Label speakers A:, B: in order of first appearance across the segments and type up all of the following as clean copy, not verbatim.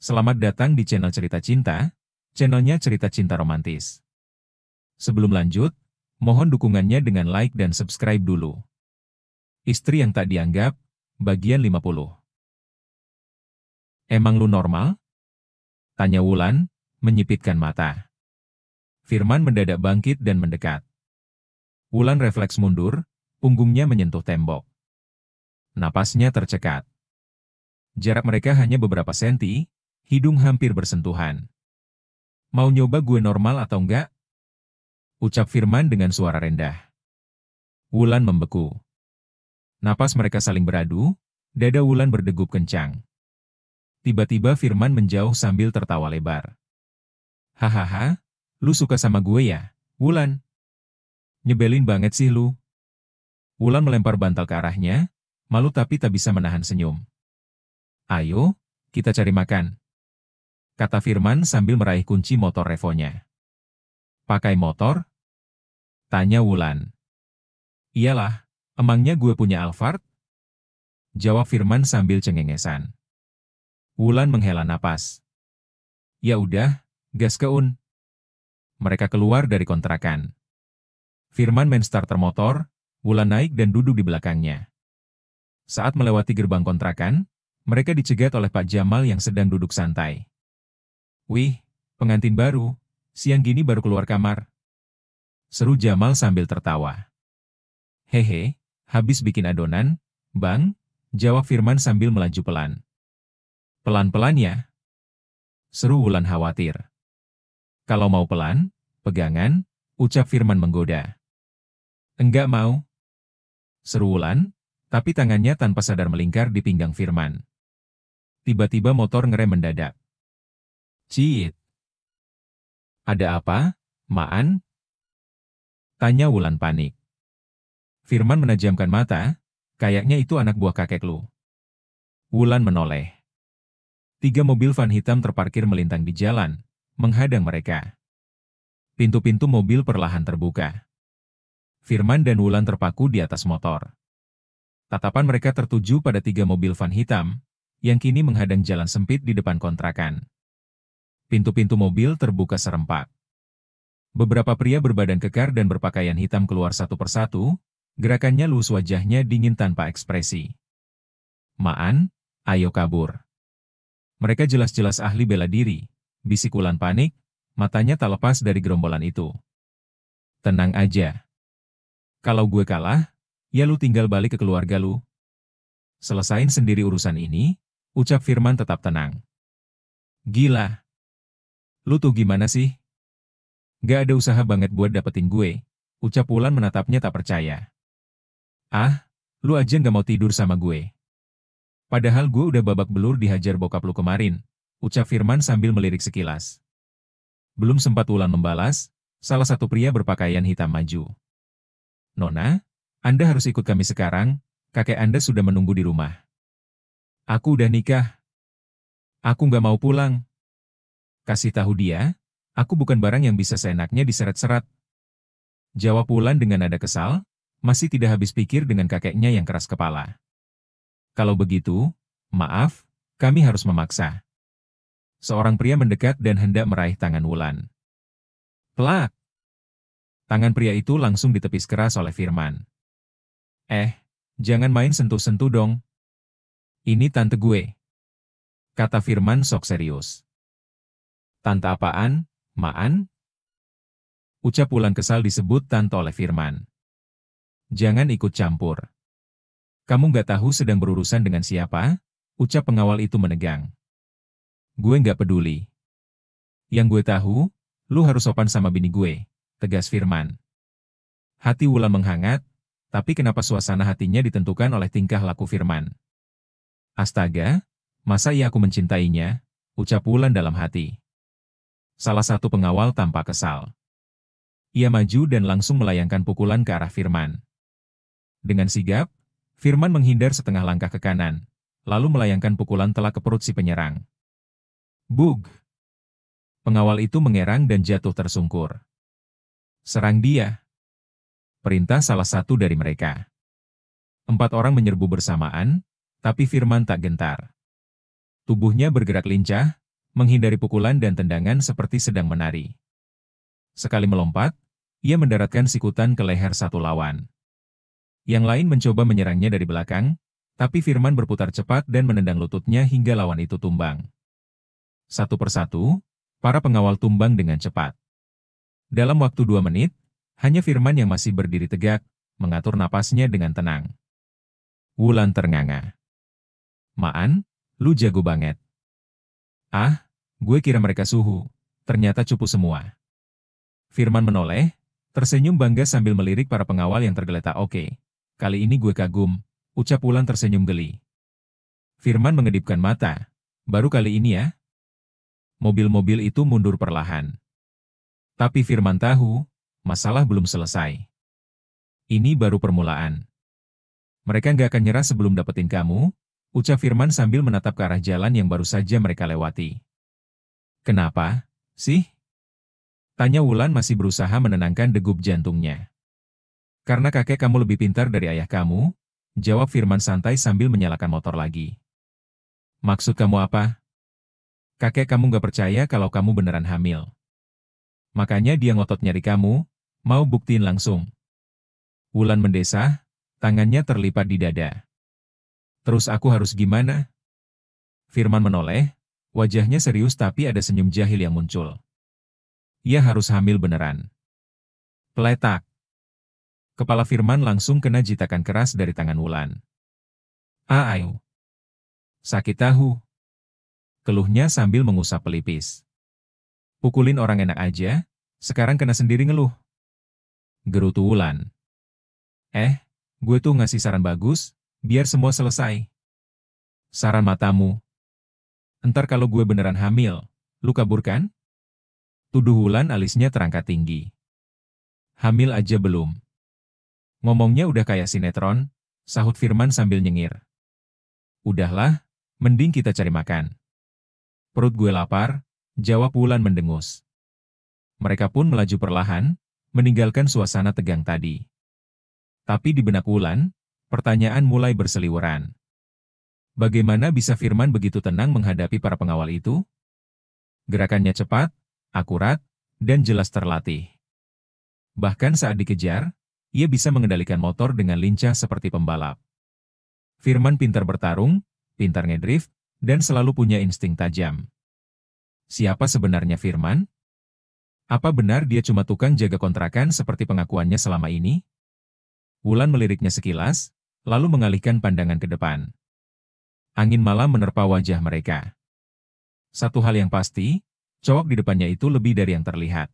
A: Selamat datang di channel Cerita Cinta, channelnya Cerita Cinta Romantis. Sebelum lanjut, mohon dukungannya dengan like dan subscribe dulu. Istri yang tak dianggap, bagian 50. Emang lu normal? Tanya Wulan, menyipitkan mata. Firman mendadak bangkit dan mendekat. Wulan refleks mundur, punggungnya menyentuh tembok. Napasnya tercekat. Jarak mereka hanya beberapa senti, hidung hampir bersentuhan. Mau nyoba gue normal atau enggak? Ucap Firman dengan suara rendah. Wulan membeku. Napas mereka saling beradu, dada Wulan berdegup kencang. Tiba-tiba Firman menjauh sambil tertawa lebar. Hahaha, lu suka sama gue ya, Wulan? Nyebelin banget sih lu. Wulan melempar bantal ke arahnya, malu tapi tak bisa menahan senyum. Ayo, kita cari makan, kata Firman sambil meraih kunci motor Revonya. Pakai motor? Tanya Wulan. Iyalah, emangnya gue punya Alphard? Jawab Firman sambil cengengesan. Wulan menghela napas. Ya udah, gas keun. Mereka keluar dari kontrakan. Firman main starter motor, Wulan naik dan duduk di belakangnya. Saat melewati gerbang kontrakan, mereka dicegat oleh Pak Jamal yang sedang duduk santai. Wih, pengantin baru, siang gini baru keluar kamar. Seru Jamal sambil tertawa. Hehe, habis bikin adonan, Bang, jawab Firman sambil melaju pelan. Pelan-pelan ya? Seru Wulan khawatir. Kalau mau pelan, pegangan, ucap Firman menggoda. Enggak mau. Seru Wulan, tapi tangannya tanpa sadar melingkar di pinggang Firman. Tiba-tiba motor ngerem mendadak. Ciit. Ada apa, Maan? Tanya Wulan panik. Firman menajamkan mata, kayaknya itu anak buah kakek lu. Wulan menoleh. 3 mobil van hitam terparkir melintang di jalan, menghadang mereka. Pintu-pintu mobil perlahan terbuka. Firman dan Wulan terpaku di atas motor. Tatapan mereka tertuju pada 3 mobil van hitam, yang kini menghadang jalan sempit di depan kontrakan. Pintu-pintu mobil terbuka serempak. Beberapa pria berbadan kekar dan berpakaian hitam keluar satu persatu, gerakannya luas, wajahnya dingin tanpa ekspresi. Maan, ayo kabur. Mereka jelas-jelas ahli bela diri, bisik Wulan panik, matanya tak lepas dari gerombolan itu. Tenang aja. Kalau gue kalah, ya lu tinggal balik ke keluarga lu. Selesain sendiri urusan ini, ucap Firman tetap tenang. Gila. Lu tuh gimana sih? Gak ada usaha banget buat dapetin gue, ucap Wulan menatapnya tak percaya. Ah, lu aja gak mau tidur sama gue. Padahal gue udah babak belur dihajar bokap lu kemarin, ucap Firman sambil melirik sekilas. Belum sempat Wulan membalas, salah satu pria berpakaian hitam maju. Nona, Anda harus ikut kami sekarang, kakek Anda sudah menunggu di rumah. Aku udah nikah. Aku nggak mau pulang. Kasih tahu dia, aku bukan barang yang bisa seenaknya diseret-seret. Jawab Wulan dengan nada kesal, masih tidak habis pikir dengan kakeknya yang keras kepala. Kalau begitu, maaf, kami harus memaksa. Seorang pria mendekat dan hendak meraih tangan Wulan. Plak! Tangan pria itu langsung ditepis keras oleh Firman. Jangan main sentuh-sentuh dong. Ini tante gue. Kata Firman sok serius. Tante apaan, Maan? Ucap Wulan kesal disebut tante oleh Firman. Jangan ikut campur. Kamu nggak tahu sedang berurusan dengan siapa? Ucap pengawal itu menegang. Gue nggak peduli. Yang gue tahu, lu harus sopan sama bini gue, tegas Firman. Hati Wulan menghangat, tapi kenapa suasana hatinya ditentukan oleh tingkah laku Firman? Astaga, masa iya aku mencintainya? Ucap Wulan dalam hati. Salah satu pengawal tampak kesal. Ia maju dan langsung melayangkan pukulan ke arah Firman. Dengan sigap, Firman menghindar setengah langkah ke kanan, lalu melayangkan pukulan telak ke perut si penyerang. Bug! Pengawal itu mengerang dan jatuh tersungkur. Serang dia! Perintah salah satu dari mereka. 4 orang menyerbu bersamaan, tapi Firman tak gentar. Tubuhnya bergerak lincah, menghindari pukulan dan tendangan seperti sedang menari. Sekali melompat, ia mendaratkan sikutan ke leher satu lawan. Yang lain mencoba menyerangnya dari belakang, tapi Firman berputar cepat dan menendang lututnya hingga lawan itu tumbang. Satu persatu, para pengawal tumbang dengan cepat. Dalam waktu 2 menit, hanya Firman yang masih berdiri tegak, mengatur napasnya dengan tenang. Wulan ternganga. "Maan, lu jago banget." "Ah, gue kira mereka suhu, ternyata cupu semua." Firman menoleh, tersenyum bangga sambil melirik para pengawal yang tergeletak. "Oke, kali ini gue kagum," ucap Wulan tersenyum geli. Firman mengedipkan mata. "Baru kali ini ya?" Mobil-mobil itu mundur perlahan. Tapi Firman tahu, masalah belum selesai. Ini baru permulaan. "Mereka nggak akan nyerah sebelum dapetin kamu," ucap Firman sambil menatap ke arah jalan yang baru saja mereka lewati. "Kenapa, sih?" tanya Wulan masih berusaha menenangkan degup jantungnya. "Karena kakek kamu lebih pintar dari ayah kamu," jawab Firman santai sambil menyalakan motor lagi. "Maksud kamu apa?" "Kakek kamu nggak percaya kalau kamu beneran hamil. Makanya dia ngotot nyari kamu, mau buktiin langsung." Wulan mendesah, tangannya terlipat di dada. "Terus aku harus gimana?" Firman menoleh, wajahnya serius tapi ada senyum jahil yang muncul. "Ia harus hamil beneran." Peletak. Kepala Firman langsung kena jitakan keras dari tangan Wulan. Ayo. Sakit tahu." keluhnya sambil mengusap pelipis. "Pukulin orang enak aja, sekarang kena sendiri ngeluh," gerutu Wulan. Gue tuh ngasih saran bagus, biar semua selesai." "Saran matamu. Entar kalau gue beneran hamil, lu kabur kan?" tuduh Wulan alisnya terangkat tinggi. "Hamil aja belum." "Ngomongnya udah kayak sinetron," sahut Firman sambil nyengir. "Udahlah, mending kita cari makan." "Perut gue lapar," jawab Wulan mendengus. Mereka pun melaju perlahan, meninggalkan suasana tegang tadi. Tapi di benak Wulan, pertanyaan mulai berseliweran. Bagaimana bisa Firman begitu tenang menghadapi para pengawal itu? Gerakannya cepat, akurat, dan jelas terlatih. Bahkan saat dikejar, ia bisa mengendalikan motor dengan lincah seperti pembalap. Firman pintar bertarung, pintar ngedrift, dan selalu punya insting tajam. Siapa sebenarnya Firman? Apa benar dia cuma tukang jaga kontrakan seperti pengakuannya selama ini? Wulan meliriknya sekilas, lalu mengalihkan pandangan ke depan. Angin malam menerpa wajah mereka. Satu hal yang pasti, cowok di depannya itu lebih dari yang terlihat.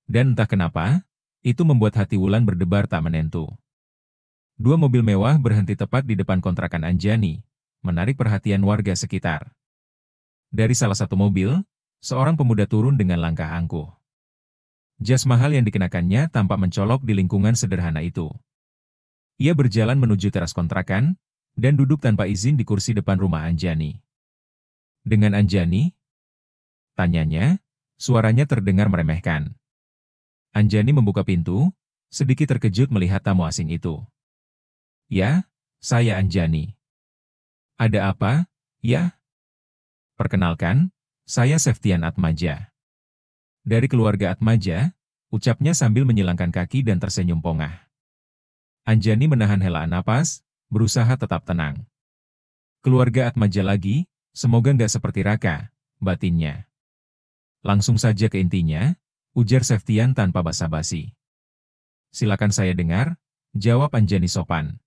A: Dan entah kenapa, itu membuat hati Wulan berdebar tak menentu. 2 mobil mewah berhenti tepat di depan kontrakan Anjani, menarik perhatian warga sekitar. Dari salah satu mobil, seorang pemuda turun dengan langkah angkuh. Jas mahal yang dikenakannya tampak mencolok di lingkungan sederhana itu. Ia berjalan menuju teras kontrakan, dan duduk tanpa izin di kursi depan rumah Anjani. "Dengan Anjani?" tanyanya, suaranya terdengar meremehkan. Anjani membuka pintu, sedikit terkejut melihat tamu asing itu. "Ya, saya Anjani." "Ada apa, ya?" "Perkenalkan, saya Septian Atmaja." "Dari keluarga Atmaja," ucapnya sambil menyilangkan kaki dan tersenyum pongah. Anjani menahan helaan napas, berusaha tetap tenang. "Keluarga Atmaja lagi, semoga nggak seperti Raka," batinnya. "Langsung saja ke intinya," ujar Septian tanpa basa-basi. "Silakan saya dengar," jawab Anjani sopan.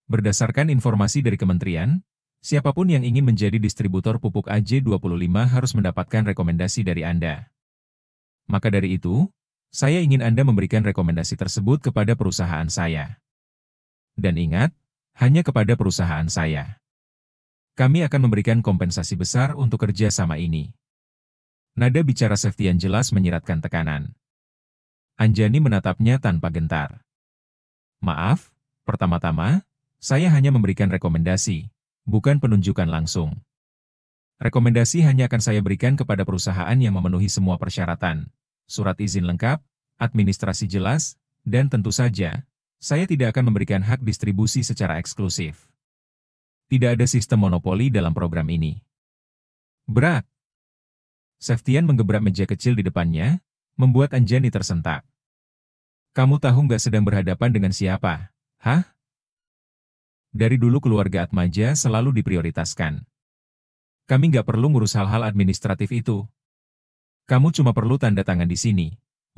A: "Berdasarkan informasi dari kementerian, siapapun yang ingin menjadi distributor pupuk AJ25 harus mendapatkan rekomendasi dari Anda. Maka dari itu, saya ingin Anda memberikan rekomendasi tersebut kepada perusahaan saya. Dan ingat, hanya kepada perusahaan saya. Kami akan memberikan kompensasi besar untuk kerja sama ini." Nada bicara Septian jelas menyiratkan tekanan. Anjani menatapnya tanpa gentar. "Maaf, pertama-tama, saya hanya memberikan rekomendasi, bukan penunjukan langsung. Rekomendasi hanya akan saya berikan kepada perusahaan yang memenuhi semua persyaratan, surat izin lengkap, administrasi jelas, dan tentu saja, saya tidak akan memberikan hak distribusi secara eksklusif. Tidak ada sistem monopoli dalam program ini." Berat, Septian menggebrak meja kecil di depannya, membuat Anjani tersentak. Kamu tahu nggak sedang berhadapan dengan siapa? Hah? Dari dulu keluarga Atmaja selalu diprioritaskan. Kami nggak perlu ngurus hal-hal administratif itu. Kamu cuma perlu tanda tangan di sini,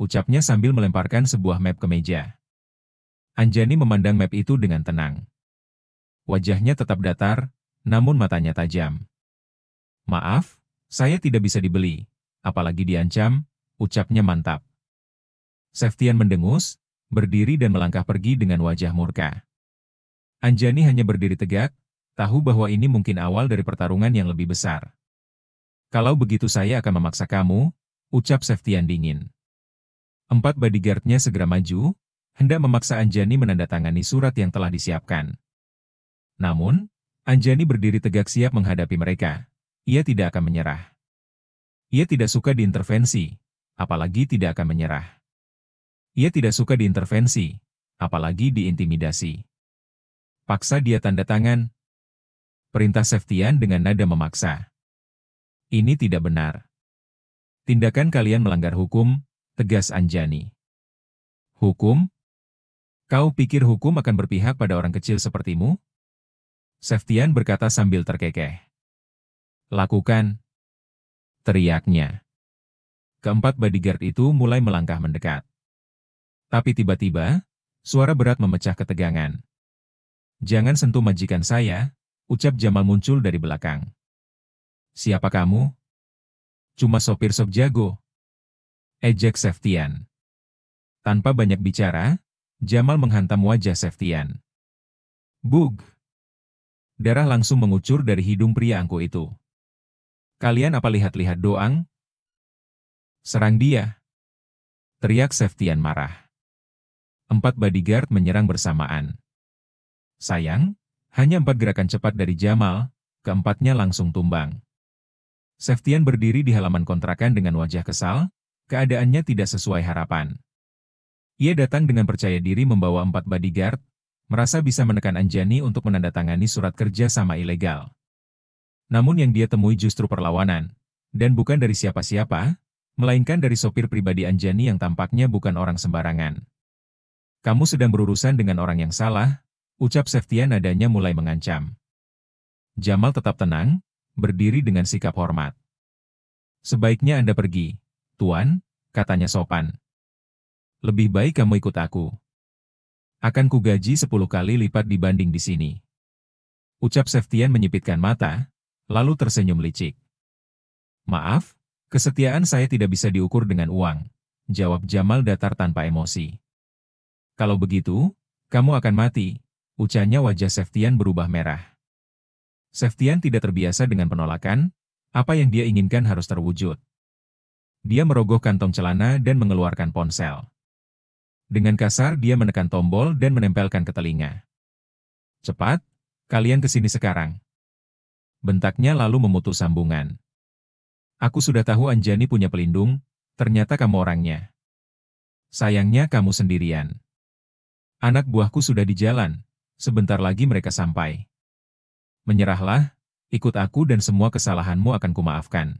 A: ucapnya sambil melemparkan sebuah map ke meja. Anjani memandang map itu dengan tenang. Wajahnya tetap datar, namun matanya tajam. Maaf, saya tidak bisa dibeli, apalagi diancam, ucapnya mantap. Septian mendengus, berdiri dan melangkah pergi dengan wajah murka. Anjani hanya berdiri tegak, tahu bahwa ini mungkin awal dari pertarungan yang lebih besar. Kalau begitu saya akan memaksa kamu, ucap Septian dingin. 4 bodyguard-nya segera maju, hendak memaksa Anjani menandatangani surat yang telah disiapkan. Namun, Anjani berdiri tegak siap menghadapi mereka. Ia tidak akan menyerah. Ia tidak suka diintervensi, apalagi tidak akan menyerah. Ia tidak suka diintervensi, apalagi diintimidasi. Paksa dia tanda tangan. Perintah Septian dengan nada memaksa. Ini tidak benar. Tindakan kalian melanggar hukum, tegas Anjani. Hukum? Kau pikir hukum akan berpihak pada orang kecil sepertimu? Septian berkata sambil terkekeh. Lakukan, teriaknya. Keempat bodyguard itu mulai melangkah mendekat. Tapi tiba-tiba, suara berat memecah ketegangan. Jangan sentuh majikan saya, ucap Jamal muncul dari belakang. Siapa kamu? Cuma sopir sop jago. Ejek Septian. Tanpa banyak bicara, Jamal menghantam wajah Septian. Bug! Darah langsung mengucur dari hidung pria angkuh itu. Kalian apa lihat-lihat doang? Serang dia! Teriak Septian marah. 4 bodyguard menyerang bersamaan. Sayang, hanya 4 gerakan cepat dari Jamal, keempatnya langsung tumbang. Septian berdiri di halaman kontrakan dengan wajah kesal, keadaannya tidak sesuai harapan. Ia datang dengan percaya diri membawa 4 bodyguard, merasa bisa menekan Anjani untuk menandatangani surat kerja sama ilegal. Namun yang dia temui justru perlawanan, dan bukan dari siapa-siapa, melainkan dari sopir pribadi Anjani yang tampaknya bukan orang sembarangan. Kamu sedang berurusan dengan orang yang salah, ucap Septian nadanya mulai mengancam. Jamal tetap tenang, berdiri dengan sikap hormat. Sebaiknya Anda pergi, Tuan, katanya sopan. Lebih baik kamu ikut aku. Akan kugaji 10 kali lipat dibanding di sini. Ucap Septian menyipitkan mata, lalu tersenyum licik. Maaf, kesetiaan saya tidak bisa diukur dengan uang, jawab Jamal datar tanpa emosi. Kalau begitu, kamu akan mati, ucapnya wajah Septian berubah merah. Septian tidak terbiasa dengan penolakan, apa yang dia inginkan harus terwujud. Dia merogoh kantong celana dan mengeluarkan ponsel. Dengan kasar dia menekan tombol dan menempelkan ke telinga. Cepat, kalian ke sini sekarang. Bentaknya lalu memutus sambungan. Aku sudah tahu Anjani punya pelindung, ternyata kamu orangnya. Sayangnya kamu sendirian. Anak buahku sudah di jalan, sebentar lagi mereka sampai. Menyerahlah, ikut aku dan semua kesalahanmu akan kumaafkan.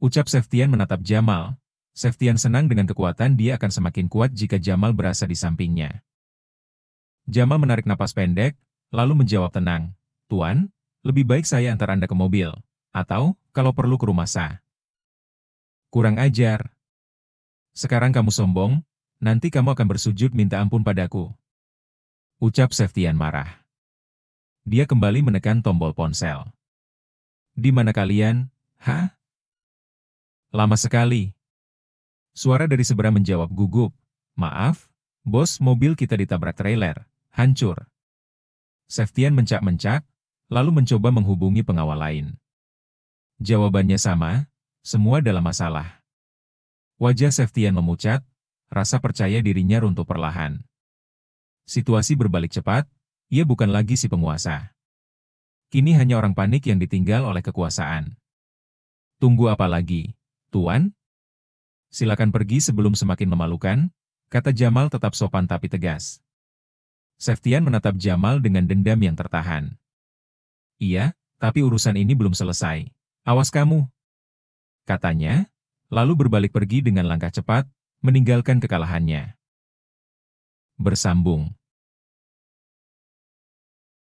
A: Ucap Septian menatap Jamal. Septian senang dengan kekuatan dia akan semakin kuat jika Jamal berasa di sampingnya. Jamal menarik napas pendek, lalu menjawab tenang. Tuan, lebih baik saya antar Anda ke mobil, atau, kalau perlu ke rumah Sa. Kurang ajar. Sekarang kamu sombong, nanti kamu akan bersujud minta ampun padaku. Ucap Septian marah. Dia kembali menekan tombol ponsel. Di mana kalian? Hah? Lama sekali. Suara dari seberang menjawab gugup. Maaf, bos, mobil kita ditabrak trailer. Hancur. Septian mencak-mencak, lalu mencoba menghubungi pengawal lain. Jawabannya sama, semua dalam masalah. Wajah Septian memucat, rasa percaya dirinya runtuh perlahan. Situasi berbalik cepat, ia bukan lagi si penguasa. Kini hanya orang panik yang ditinggal oleh kekuasaan. Tunggu apa lagi, Tuan? Silakan pergi sebelum semakin memalukan, kata Jamal tetap sopan tapi tegas. Septian menatap Jamal dengan dendam yang tertahan. Iya, tapi urusan ini belum selesai. Awas kamu. katanya, lalu berbalik pergi dengan langkah cepat, meninggalkan kekalahannya. Bersambung.